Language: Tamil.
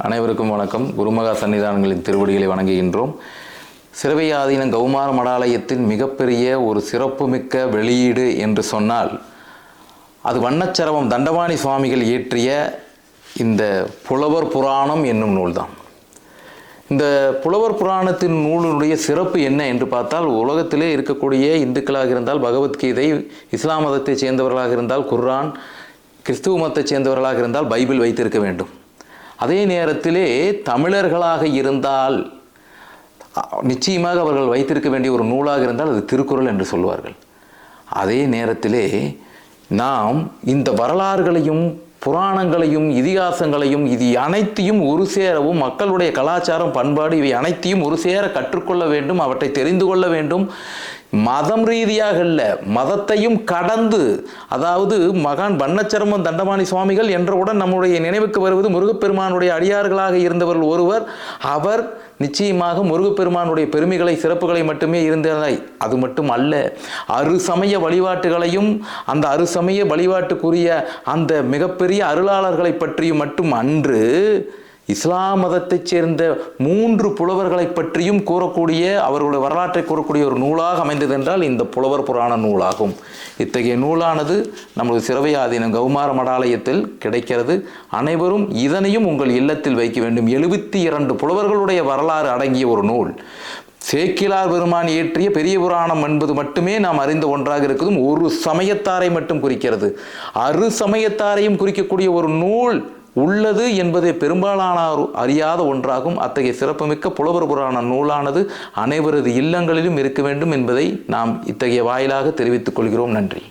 அனைவருக்கும் வணக்கம். குருமகா சன்னிதானங்களின் திருவடிகளை வணங்குகின்றோம். சிறுவையாதீனம் கௌமார மடாலயத்தின் மிகப்பெரிய ஒரு சிறப்புமிக்க வெளியீடு என்று சொன்னால் அது வண்ணச்சரவம் தண்டபாணி சுவாமிகள் இயற்றிய இந்த புலவர் புராணம் என்னும் நூல்தான். இந்த புலவர் புராணத்தின் நூலுடைய சிறப்பு என்ன என்று பார்த்தால், உலகத்திலே இருக்கக்கூடிய இந்துக்களாக இருந்தால் பகவத்கீதை, இஸ்லாம் மதத்தைச் சேர்ந்தவர்களாக இருந்தால் குர்ஆன், கிறிஸ்துவ மதத்தைச் சேர்ந்தவர்களாக இருந்தால் பைபிள் வைத்திருக்க வேண்டும். அதே நேரத்திலே தமிழர்களாக இருந்தால் நிச்சயமாக அவர்கள் வைத்திருக்க வேண்டிய ஒரு நூலாக இருந்தால் அது திருக்குறள் என்று சொல்வார்கள். அதே நேரத்திலே நாம் இந்த வரலாறுகளையும் புராணங்களையும் இதிகாசங்களையும் இது அனைத்தையும் ஒரு சேரவும், மக்களுடைய கலாச்சாரம் பண்பாடு இவை அனைத்தையும் ஒரு சேர கற்றுக்கொள்ள வேண்டும், அவற்றை தெரிந்து கொள்ள வேண்டும். மதம் ரீதியாக அல்ல, மதத்தையும் கடந்து, அதாவது மகான் வண்ணச்சரவம் தண்டபாணி சுவாமிகள் என்றவுடன் நம்முடைய நினைவுக்கு வருவது முருகப்பெருமானுடைய அடியார்களாக இருந்தவர்கள் ஒருவர். அவர் நிச்சயமாக முருகப்பெருமானுடைய பெருமைகளை சிறப்புகளை மட்டுமே இருந்ததை, அது மட்டும் அல்ல, அறுசமய வழிபாட்டுகளையும் அந்த அறுசமய வழிபாட்டுக்குரிய அந்த மிகப்பெரிய அருளாளர்களை பற்றியும் மட்டும் அன்று இஸ்லாம் மதத்தைச் சேர்ந்த 3 புலவர்களை பற்றியும் கூறக்கூடிய, அவர்களுடைய வரலாற்றை கூறக்கூடிய ஒரு நூலாக அமைந்தது என்றால் இந்த புலவர் புராண நூலாகும். இத்தகைய நூலானது நமது சிறுவையாதீனம் கௌமார மடாலயத்தில் கிடைக்கிறது. அனைவரும் இதனையும் உங்கள் இல்லத்தில் வைக்க வேண்டும். 72 புலவர்களுடைய வரலாறு அடங்கிய ஒரு நூல். சேக்கிழார் பெருமான் இயற்றிய பெரிய புராணம் என்பது மட்டுமே நாம் அறிந்த ஒன்றாக இருக்குதும் ஒரு சமயத்தாரை மட்டும் குறிக்கிறது. அறு சமயத்தாரையும் குறிக்கக்கூடிய ஒரு நூல் உள்ளது என்பதை பெரும்பாலானோர் அறியாத ஒன்றாகும். அத்தகைய சிறப்புமிக்க புலவர் புராண நூலானது அனைவரது இல்லங்களிலும் இருக்க வேண்டும் என்பதை நாம் இத்தகைய வாயிலாக தெரிவித்துக் கொள்கிறோம். நன்றி.